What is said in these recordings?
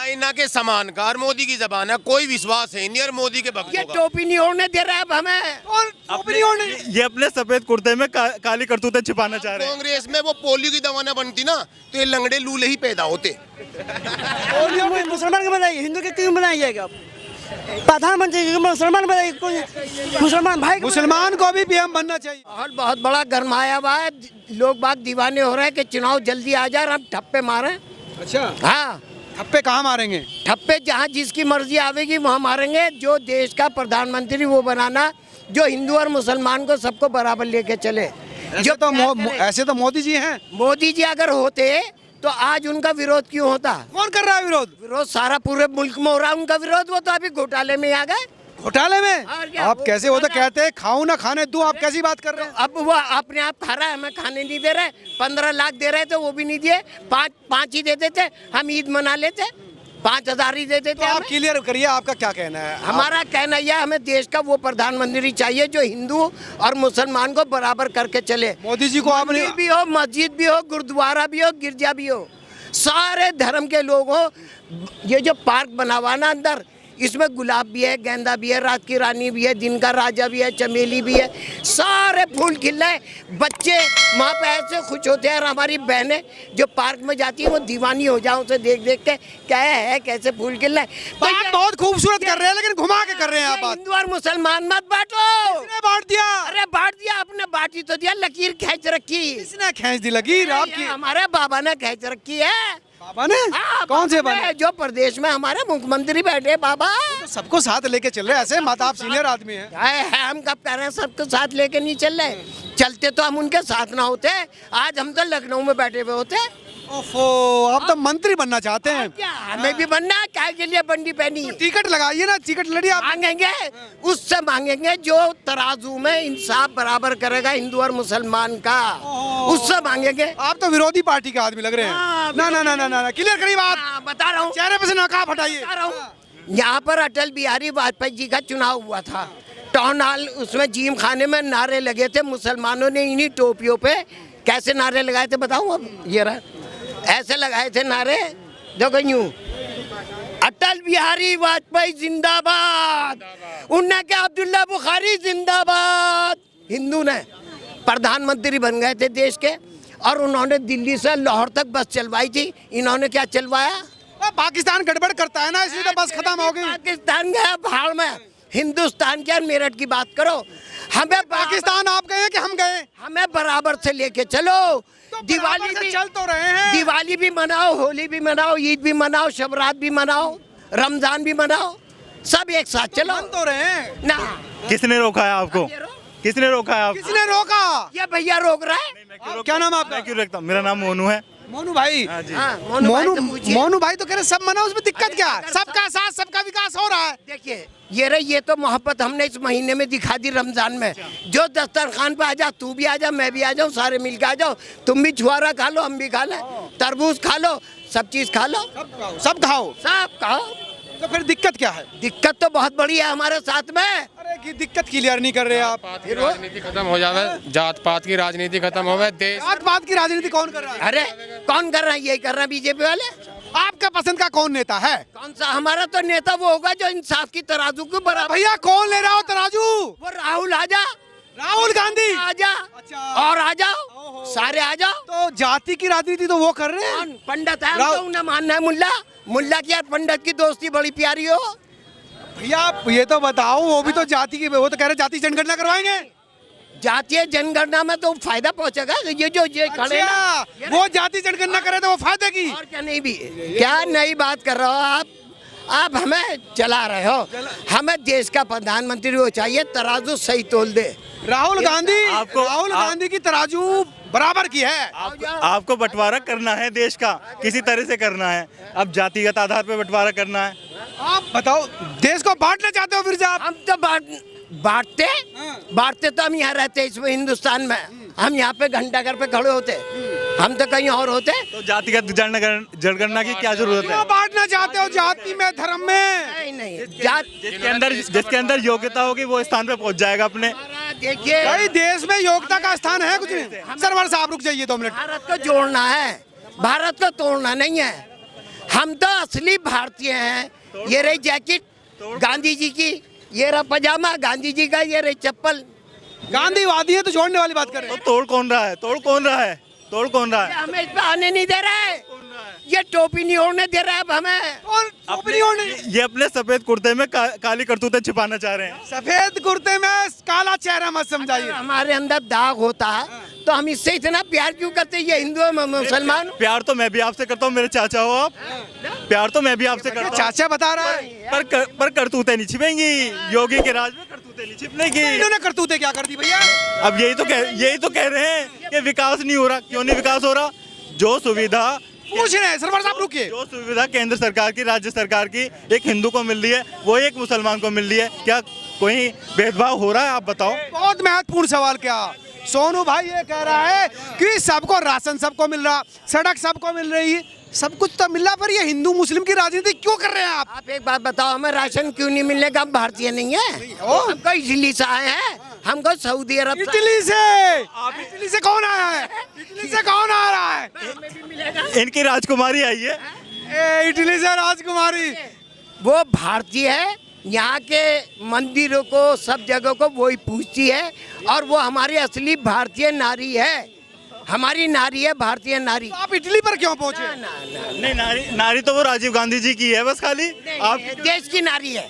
China के समान का और मोदी की जबान है, कोई विश्वास है नहीं और मोदी के भक्तों ये का। टोपी नहीं ओढ़ने दे रहा है अब हमें। और अपनी और नहीं। ये अपने सफेद कुर्ते में काली करतूतें छिपाना चाह रहे हैं। कांग्रेस में वो पोलियो की दवा ना बनती ना तो ये लंगड़े लूले ही पैदा होते। और मुसलमान को बनाइए, हिंदू के क्यों बनाइएगा? प्रधानमंत्री को मुसलमान बनाइए, कोई मुसलमान भाई को मुसलमान को भी पीएम बनना चाहिए। और बहुत बड़ा गरमाया हुआ है, लोग बाग दीवाने हो रहे हैं कि चुनाव जल्दी आ जाए और हम ठप्पे मारें। अच्छा, हाँ, ठप्पे कहाँ मारेंगे? ठप्पे जहाँ जिसकी मर्जी आवेगी वहाँ मारेंगे। जो देश का प्रधानमंत्री वो बनाना जो हिंदू और मुसलमान को सबको बराबर लेके चले। जो ऐसे तो मोदी जी हैं। मोदी जी अगर होते तो आज उनका विरोध क्यों होता? कौन कर रहा है विरोध? विरोध सारा पूरे मुल्क में हो रहा है उनका विरोध। वो तो अभी घोटाले में आ गए। घोटाले में? और क्या? आप कैसे, वो तो कहते हैं खाऊं ना खाने दूं, आप कैसी बात कर रहे हैं? अब वो अपने आप खा रहा है, हमें खाने नहीं दे रहे। 15 लाख दे रहे थे वो भी नहीं दिए, पाँच ही दे देते, हम ईद मना लेते। 5,000 ही दे देते तो आप हमें। क्लियर करिए, आपका क्या कहना है? हमारा कहना यह, हमें देश का वो प्रधानमंत्री चाहिए जो हिंदू और मुसलमान को बराबर करके चले। मोदी जी को आपने मंदिर भी हो, मस्जिद भी हो, गुरुद्वारा भी हो, गिरजा भी हो, सारे धर्म के लोग हो। ये जो पार्क बना हुआ ना अंदर, इसमें गुलाब भी है, गेंदा भी है, रात की रानी भी है, दिन का राजा भी है, चमेली भी है, सारे फूल खिल रहे। बच्चे वहाँ पे ऐसे खुश होते हैं और हमारी बहनें जो पार्क में जाती है वो दीवानी हो जाओ उसे देख देख के, क्या है कैसे फूल खिल रहे। तो बात बहुत खूबसूरत कर रहे हैं, लेकिन घुमा के कर रहे हैं आप बात। हिंदू और मुसलमान मत बांटो। किसने बांट दिया? अरे बांट दिया, आपने बांटी तो दिया, लकीर खींच रखी। किसने खींच दी लकीर? आपकी हमारे बाबा ने खींच रखी है। बाबा ने? हाँ, कौन से बाबा बाबा? ने, जो प्रदेश में हमारे मुख्यमंत्री बैठे बाबा। तो सबको साथ लेके चल रहे हैं ऐसे, माता आप सीनियर आदमी हैं। है, हम कब कह रहे हैं सबको साथ लेके नहीं चल रहे? चलते तो हम उनके साथ ना होते, आज हम तो लखनऊ में बैठे हुए होते। ओफो, आप तो मंत्री बनना चाहते हैं। क्या हमें भी बनना है? क्या के लिए बंडी पहनी? टिकट लगाइए ना, टिकट लड़िए आप। मांगेंगे, उससे मांगेंगे जो तराजू में इंसाफ बराबर करेगा हिंदू और मुसलमान का, उससे मांगेंगे। आप तो विरोधी पार्टी के आदमी लग रहे हैं। हाँ, ना ना ना ना ना, क्लियर करिए बात। हाँ, बता रहा हूँ, चेहरे पे से नकाब हटाइए। बता रहा हूँ। यहाँ पर अटल बिहारी वाजपेयी जी का चुनाव हुआ था, टाउन हॉल, उसमें जिम खाने में नारे लगे थे। मुसलमानों ने इन्हीं टोपियों पे कैसे नारे लगाए थे बताऊँ? अब ये रहा, ऐसे लगाए थे नारे, देखो यूं, अटल बिहारी वाजपेयी जिंदाबाद, उनने क्या अब्दुल्ला बुखारी जिंदाबाद। हिंदू ने प्रधानमंत्री बन गए थे देश के और उन्होंने दिल्ली से लाहौर तक बस चलवाई थी। इन्होंने क्या चलवाया? पाकिस्तान गड़बड़ करता है ना, इसलिए तो बस खत्म हो गई। पाकिस्तान गया भाड़ में, हिंदुस्तान की और मेरठ की बात करो। हमें पाकिस्तान आप गए कि हम गए? हमें बराबर से लेके चलो। तो दिवाली बराबर से भी चल तो रहे हैं। दिवाली भी मनाओ, होली भी मनाओ, ईद भी मनाओ, शबरात भी मनाओ, रमजान भी मनाओ, सब एक साथ चलो। मन तो रहे हैं ना किसने रोका है आपको? किसने रोका है आपको? किसने रोका? ये भैया रोक रहा है। क्या नाम आपका? मैं क्यों रखता हूँ? मेरा नाम मोनू है। मोनू भाई। हाँ जी। हाँ, मोनू भाई मोनू से पूछिए। मोनू भाई तो कह रहे सब मनाओ, उसमें दिक्कत क्या है? अगर सबका साथ सबका विकास हो रहा है। देखिए ये तो मोहब्बत हमने इस महीने में दिखा दी रमजान में। जो दस्तरखान पे आ जा, तू भी आ जा, मैं भी आ जाऊँ, सारे मिल के आ जाओ। तुम भी छुआरा खा लो, हम भी खा लें, तरबूज खा लो, सब चीज खा लो, सब खाओ। सब खाओ। तो फिर दिक्कत क्या है? दिक्कत तो बहुत बड़ी है हमारे साथ में। अरे की दिक्कत क्लियर नहीं कर रहे आप। की राजनीति खत्म हो जावे, जात पात की राजनीति खत्म होवे, देश जात पात की राजनीति कौन कर रहा है? अरे कौन कर रहा है? यही कर रहा है बीजेपी वाले। आपका पसंद का कौन नेता है? कौन सा? हमारा तो नेता वो होगा जो इंसाफ की तराजू को बराबर। भैया कौन ले रहा हो तराजू? वो राहुल आजा, राहुल गांधी। आजा अच्छा। और आ जाओ, सारे आ जाओ। तो जाति की राजनीति तो वो कर रहे हैं। कौन पंडित है? हमको उन्हें मानना है मुल्ला। मुल्ला की और पंडित की दोस्ती बड़ी प्यारी हो। भैया आप ये तो बताओ, वो भी तो जाति की, वो तो कह रहे जाति जनगणना करवाएंगे। जातीय जनगणना में तो फायदा पहुंचेगा। ये खड़े ना, अच्छा, वो जाति जनगणना करे तो वो फायदे की। और क्या नहीं भी, क्या नई बात कर रहे हो आप हमें चला रहे हो। हमें देश का प्रधानमंत्री वो चाहिए तराजू सही तोल दे। राहुल गांधी, आपको- राहुल गांधी की तराजू बराबर की है। आपको बंटवारा करना है देश का, किसी तरह से करना है। अब जातिगत आधार पे बंटवारा करना है। आप बताओ, देश को बांटना चाहते हो फिर से आप? हम तो बांटते तो हम यहाँ रहते इसमें हिंदुस्तान में। हम यहाँ पे घंटाघर पे खड़े होते, हम तो कहीं और होते। तो जातिगत जनगणना की क्या जरूरत है? क्यों बांटना चाहते हो? जाति में, धर्म में? नहीं जात जिसके अंदर योग्यता होगी वो स्थान पे पहुंच जाएगा अपने। देखिए भाई देश में योग्यता का स्थान है कुछ नहीं। सरवर साहब रुक जाइए 2 मिनट। भारत को जोड़ना है, भारत को तोड़ना नहीं है। हम तो असली भारतीय हैं। ये रही जैकेट गांधी जी की, ये रहा पजामा गांधी जी का, ये रही चप्पल। गांधीवादी है तो छोड़ने वाली बात कर रहे तो हैं। तोड़ कौन रहा है? तोड़ कौन रहा है? तोड़ कौन रहा है? हमें इस पे आने नहीं दे रहा है, ये टोपी नहीं ओढ़ने दे रहा है अब हमें। और टोपी ओढ़ने, ये अपने सफेद कुर्ते में काली करतूतें छिपाना चाह रहे हैं। सफेद कुर्ते में काला चेहरा मत समझाइए। हमारे अंदर दाग होता तो हम इससे इतना प्यार क्यों करते? ये हिंदू है मुसलमान। प्यार तो मैं भी आपसे करता हूँ, मेरे चाचा हो आप। प्यार तो मैं भी आपसे करता हूँ, चाचा बता रहा है, पर करतूतें नहीं छिपेंगी। योगी के राज में करतूतें नहीं छिपनेगी। इन्होंने करतूते क्या कर दी भैया? अब यही तो कह रहे हैं कि विकास नहीं हो रहा। क्यों नहीं विकास हो रहा? जो सुविधा पूछ रहे हैं सरवर साहब, रुकिए। जो सुविधा केंद्र सरकार की, राज्य सरकार की एक हिंदू को मिल रही है, वो एक मुसलमान को मिल रही है। क्या कोई भेदभाव हो रहा है? आप बताओ। बहुत महत्वपूर्ण सवाल। क्या सोनू भाई ये कह रहा है कि सबको राशन सबको मिल रहा, सड़क सबको मिल रही, सब कुछ तो मिल रहा, पर ये हिंदू मुस्लिम की राजनीति क्यों कर रहे हैं आप? आप एक बात बताओ, हमें राशन क्यों नहीं मिलने का? हम भारतीय नहीं है, हमको इटली से आए हैं, हमको सऊदी अरब से। इटली से? इटली से कौन आया है? इटली से कौन आ रहा है? इनकी राजकुमारी आई है। इटली से राजकुमारी। वो भारतीय है, यहाँ के मंदिरों को, सब जगह को वही पूछती है, और वो हमारी असली भारतीय नारी है। हमारी नारी है, भारतीय नारी। तो आप इटली पर क्यों पहुंचे? नहीं, नारी तो वो राजीव गांधी जी की है बस खाली। आप देश की नारी है,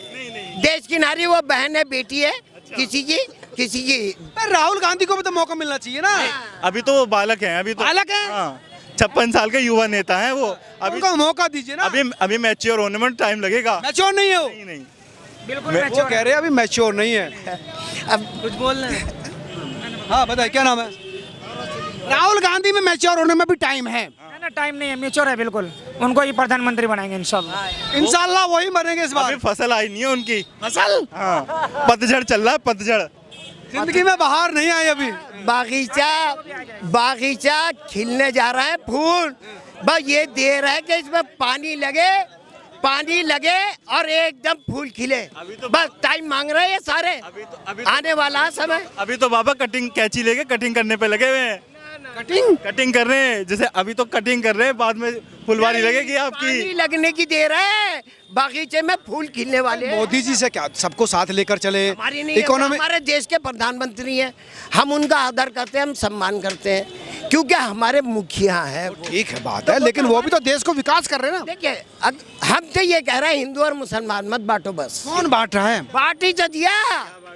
देश की नारी। वो बहन है, बेटी है, किसी की। पर राहुल गांधी को भी तो मौका मिलना चाहिए ना। अभी तो वो बालक हैं, अभी तो बालक हैं? हाँ, 56 साल के युवा नेता हैं वो। अभी उनको मौका दीजिए ना। अभी मैच्योर होने में टाइम लगेगा। मैच्योर नहीं है वो। नहीं बिल्कुल वो कह रहे हैं अभी मैच्योर नहीं है। अब कुछ बोल रहे हैं। हाँ बताइए क्या नाम है? राहुल गांधी में मैच्योर होने में भी टाइम है। ना टाइम नहीं है, मेच्योर है बिल्कुल। उनको ही प्रधानमंत्री बनाएंगे इंशाल्लाह। इंशाल्लाह वही बनेंगे इस बार। अभी फसल आई नहीं है उनकी। फसल? हाँ, पतझड़ चल रहा है, पतझड़। जिंदगी में बाहर नहीं आई अभी। बागीचा खिलने जा रहा है, फूल बस ये देर है कि इसमें पानी लगे और एकदम फूल खिले। बस टाइम मांग रहे हैं ये सारे। आने वाला है समय। अभी तो बाबा कैंची लेके कटिंग करने पे लगे हुए हैं। कटिंग कर रहे हैं, जैसे अभी तो कटिंग कर रहे हैं, बाद में फुलवारी लगेगी आपकी। पानी लगने की देर है, बागीचे में फूल खिलने वाले हैं। मोदी जी से क्या सबको साथ लेकर चले? हमारी नहीं है, इकोनॉमी हमारे देश के प्रधानमंत्री हैं, हम उनका आदर करते हैं, हम सम्मान करते हैं, क्योंकि हमारे मुखिया हैं। ठीक है बात है, लेकिन वो भी तो देश को विकास कर रहे हैं ना। देखिए, हम तो ये कह रहे हैं हिंदू और मुसलमान मत बांटो बस। कौन बांट रहा है? पार्टी तो दिया,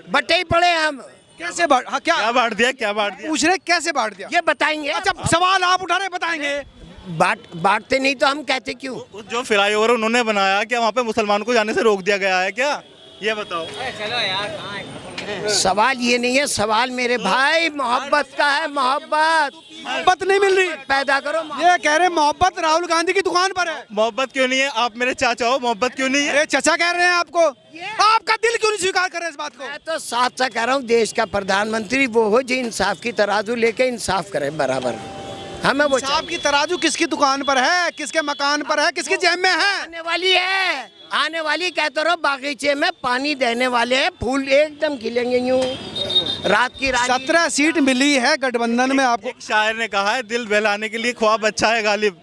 बटे ही पड़े हम। कैसे बांट? हाँ क्या बांट दिया? पूछ रहे कैसे बांट दिया? ये बताएंगे। अच्छा सवाल आप उठा रहे, बताएंगे। बांटते नहीं तो हम कहते क्यों? जो फ्लाईओवर उन्होंने बनाया, क्या वहाँ पे मुसलमान को जाने से रोक दिया गया है क्या? ये बताओ। सवाल ये नहीं है, सवाल मेरे भाई मोहब्बत का है। मोहब्बत नहीं मिल रही, पैदा करो। ये कह रहे मोहब्बत राहुल गांधी की दुकान पर है। मोहब्बत क्यों नहीं है? आप मेरे चाचा हो, मोहब्बत क्यों नहीं है? अरे चचा कह रहे हैं आपको, आपका दिल क्यों नहीं स्वीकार कर रहे इस बात को? मैं तो साफ सा कह रहा हूँ, देश का प्रधानमंत्री वो हो जो इंसाफ की तराजू लेके इंसाफ करे बराबर। हमें वो इंसाफ की तराजू किसकी दुकान पर है, किसके मकान पर है, किसकी जेब में है? आने वाली कहते रहो, बागीचे में पानी देने वाले हैं, फूल एकदम खिलेंगे यूं रात की रानी। 17 सीट मिली है गठबंधन में आपको। एक शायर ने कहा है, दिल बहलाने के लिए ख्वाब अच्छा है गालिब।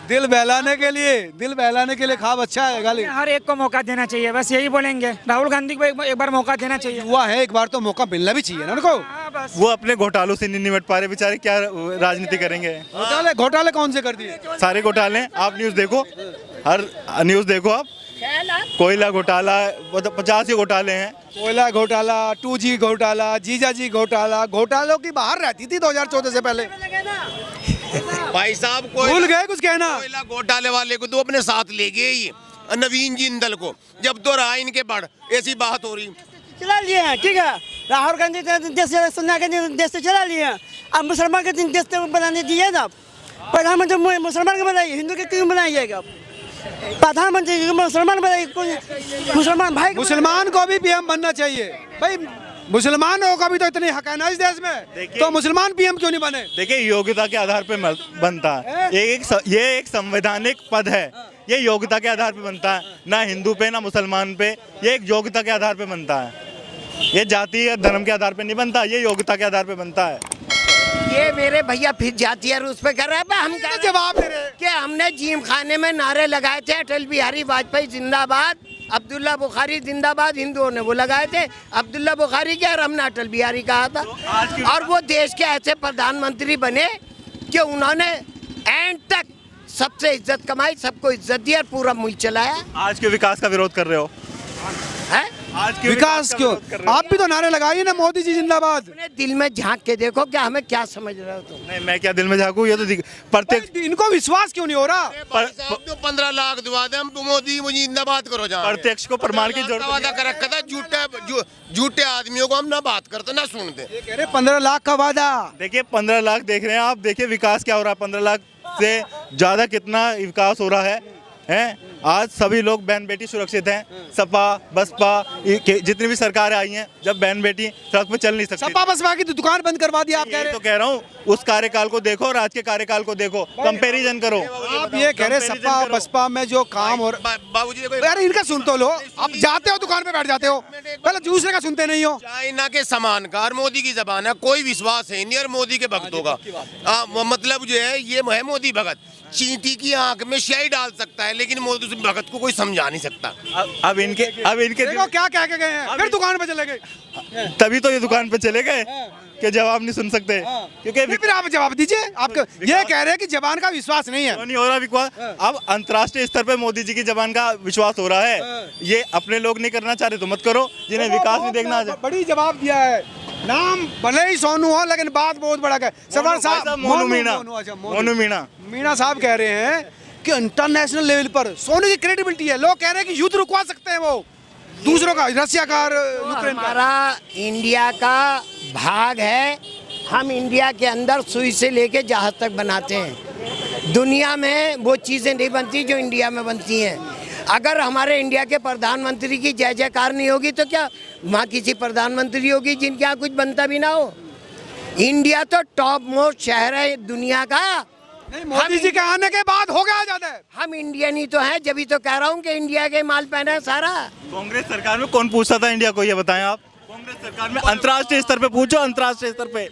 दिल बहलाने के लिए ख्वाब अच्छा है गालिब। हर एक को मौका देना चाहिए, बस यही बोलेंगे। राहुल गांधी को एक बार मौका देना चाहिए। हुआ है, एक बार तो मौका मिलना भी चाहिए ना उनको। हाँ, बस। वो अपने घोटालों से नहीं निपट पा रहे बेचारे, क्या राजनीति करेंगे? घोटाले कौन से कर दिए? सारे घोटाले आप न्यूज़ देखो, हर न्यूज़ देखो आप। कोयला घोटाला, 50 ही घोटाले हैं। कोयला घोटाला, 2G घोटाला, जीजा जी घोटाला, घोटालों की बाहर रहती थी 2014 से पहले। भाई साहब भूल गए कुछ कहना? कोयला घोटाले वाले को तो अपने साथ ले गए ही, नवीन जिंदल को। जब तो रहा इनके बढ़, ऐसी बात हो रही। चला लिए हैं, ठीक है। राहुल गांधी देश से सोनिया गांधी देश से चला लिए हैं। अब मुसलमान के देश से बनाने दिए ना, प्रधानमंत्री मुसलमान के बनाइए, हिंदू के क्यों बनाइएगा? प्रधानमंत्री मुसलमान बनाइए, मुसलमान भाई। मुसलमान को भी पीएम बनना चाहिए भाई। मुसलमानों का भी तो इतनी हक है ना इस देश में, तो मुसलमान पीएम क्यों नहीं बने? देखिए, योग्यता के आधार पे बनता है। ये एक संवैधानिक पद है, ये योग्यता के आधार पे बनता है, ना हिंदू पे ना मुसलमान पे। ये एक योग्यता के आधार पे बनता है, ये जाति या धर्म के आधार पे नहीं बनता, ये योग्यता के आधार पे बनता है। ये मेरे भैया फिर जाती है उस पे कर रहा है हम कह रहे हैं जवाब दे रहे हैं। कि हमने जिम खाने में नारे लगाए थे अटल बिहारी वाजपेयी जिंदाबाद, अब्दुल्ला बुखारी जिंदाबाद, हिंदुओं ने वो लगाए थे अब्दुल्ला बुखारी के, और हमने अटल बिहारी कहा था। और वो देश के ऐसे प्रधानमंत्री बने कि उन्होंने एंड तक सबसे इज्जत कमाई, सबको इज्जत दी और पूरा मुल्क चलाया आज के विकास का विरोध कर रहे हो? है। आज के विकास का क्यों? विरोध कर रहे हो? आप भी तो नारे लगाइए ना, मोदी जी जिंदाबाद। अपने दिल में झांक के देखो क्या हमें क्या समझ रहे हो तुम। नहीं, मैं क्या दिल में झांकू? ये तो प्रत्येक इनको विश्वास क्यों नहीं हो रहा? भाई साहब तो 15 लाख दुआ दे, हम मोदी मुझे जिंदाबाद करो जहाँ प्रत्यक्ष को प्रमाण की जरूरत वादा कर रखा था। झूठे आदमियों को हम ना बात करते ना सुनते। ये कह रहे 15 लाख का वादा। देखिए 15 लाख देख रहे हैं आप, देखिए विकास क्या हो रहा है। 15 लाख से ज़्यादा कितना विकास हो रहा है? आज सभी लोग बहन बेटी सुरक्षित हैं। सपा बसपा जितनी भी सरकारें आई हैं, जब बहन बेटी सड़क पे चल नहीं सकती, सपा बसपा की तो दुकान बंद करवा दी आप कह रहे तो कह रहा हूँ उस कार्यकाल को देखो और आज के कार्यकाल को देखो, कंपैरिजन करो। आप ये कह रहे सपा बसपा में जो काम हो रहा। बाबूजी देखो, यार इनका सुन तो लो, आप जाते हो दुकान पे बैठ जाते हो, पहले दूसरे का सुनते नहीं हो। चाइना के समानकार मोदी की जबान है, कोई विश्वास है नहीं और मोदी के भक्तों का। मतलब जो है ये है मोदी भगत, चींटी की आंख में स्याही डाल सकता है लेकिन मोदी भगत को कोई समझा नहीं सकता। अब इनके देखो क्या कह के गए हैं, फिर दुकान पे चले गए। तभी तो ये दुकान पे चले गए कि जवाब नहीं सुन सकते, क्योंकि फिर आप जवाब दीजिए। आप ये कह रहे हैं कि जबान का विश्वास नहीं है। नहीं हो रहा विश्वास। अब अंतर्राष्ट्रीय स्तर पे मोदी जी की जबान का विश्वास हो रहा है। ये अपने लोग नहीं करना चाह रहे तो मत करो, जिन्हें विकास नहीं देखना। बड़ी जवाब दिया है, नाम भले ही सोनू हो लेकिन बात बहुत बड़ा है। सरवर साहब मोनू मीणा, अच्छा, मोनू मीणा मीणा साहब कह रहे हैं कि इंटरनेशनल लेवल पर सोनू की क्रेडिबिलिटी है। लोग कह रहे हैं कि युद्ध रुकवा सकते हैं वो दूसरों का, रशिया का, यूक्रेन का। हमारा इंडिया का भाग है, हम इंडिया के अंदर सुई से लेके जहाज तक बनाते हैं। दुनिया में वो चीज़ें नहीं बनती जो इंडिया में बनती हैं। अगर हमारे इंडिया के प्रधानमंत्री की जय जयकार नहीं होगी तो क्या वहाँ किसी प्रधानमंत्री होगी जिनके यहाँ कुछ बनता भी ना हो? इंडिया तो टॉप मोस्ट शहर है दुनिया का। नहीं, मोदी जी के आने के बाद हो गया ज्यादा। हम इंडियन ही तो हैं, जब तो कह रहा हूँ कि इंडिया के माल पहना है सारा। कांग्रेस सरकार में कौन पूछता था इंडिया को, ये बताएं आप? कांग्रेस सरकार में अंतर्राष्ट्रीय स्तर पे पूछो, अंतर्राष्ट्रीय स्तर पे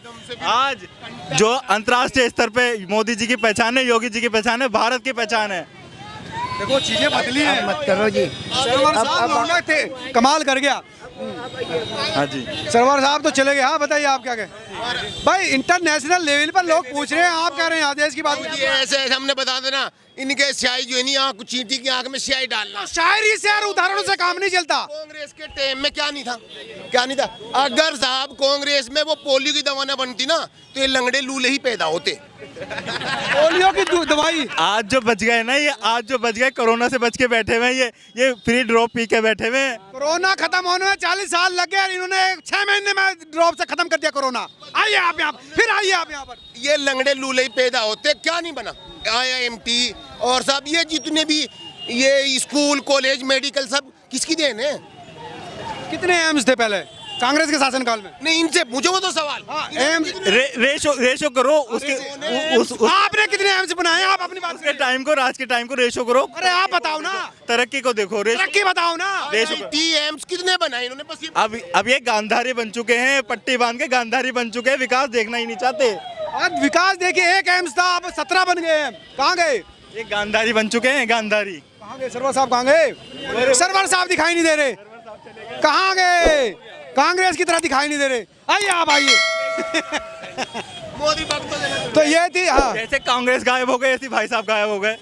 आज जो अंतर्राष्ट्रीय स्तर पे मोदी जी की पहचान है, योगी जी की पहचान है, भारत की पहचान है। देखो चीजें बदली हैं। मत करो जी। सरवर साहब लौंडा थे, कमाल कर गया। हाँ जी, सरवर साहब तो चले गए। हाँ बताइए आप क्या कहें? भाई इंटरनेशनल लेवल पर लोग पूछ रहे हैं, आप कह रहे हैं आदेश की बात। ये ऐसे हमने बता देना, इनके स्याही जो है नहीं, आँख चींटी की आंख में स्याही डालना। शायरी से यार उदाहरणों से काम नहीं चलता। कांग्रेस के टाइम में क्या नहीं था, क्या नहीं था। अगर साहब कांग्रेस में वो पोलियो की दवा ना बनती ना तो ये लंगड़े लूले ही पैदा होते। पोलियो की दवाई आज जो बच गए ना, ये आज जो बच गए कोरोना से बच के बैठे हुए हैं, ये फ्री ड्रॉप पी के बैठे हुए हैं। कोरोना खत्म होने में 40 साल लग गए, इन्होंने 6 महीने में ड्रॉप से खत्म कर दिया कोरोना। आइए आप यहाँ, फिर आइए आप यहाँ पर। ये लंगड़े लूले ही पैदा होते, क्या नहीं बना। IIMT और साहब ये जितने भी ये स्कूल कॉलेज मेडिकल सब किसकी देन है? कितने एम्स थे पहले कांग्रेस के शासनकाल में? नहीं, इनसे पूछो वो तो सवाल। एम्स रेशो करो उसके आपने कितने एम्स बनाए? आप अपनी बात उसके टाइम को, आज के टाइम को रेशो करो। अरे आप बताओ ना, तरक्की को देखो, तरक्की बताओ ना। एम्स कितने बनाए इन्होंने? बस ये अब ये गांधारी बन चुके हैं, पट्टी बांध के गांधारी बन चुके हैं, विकास देखना ही नहीं चाहते। आज विकास देखिए, एक एम्स था अब 17 बन गए हैं। कहाँ गए? ये गांधारी बन चुके हैं, गांधारी। कहाँ गए सरवर साहब? कहाँ गए? सरवर साहब दिखाई नहीं दे रहे, कहाँ गए? कांग्रेस की तरह दिखाई नहीं दे रहे। आइए आप आइए। मोदी भक्त तो ये थी। हाँ, जैसे कांग्रेस गायब हो गए, ऐसे भाई साहब गायब हो गए।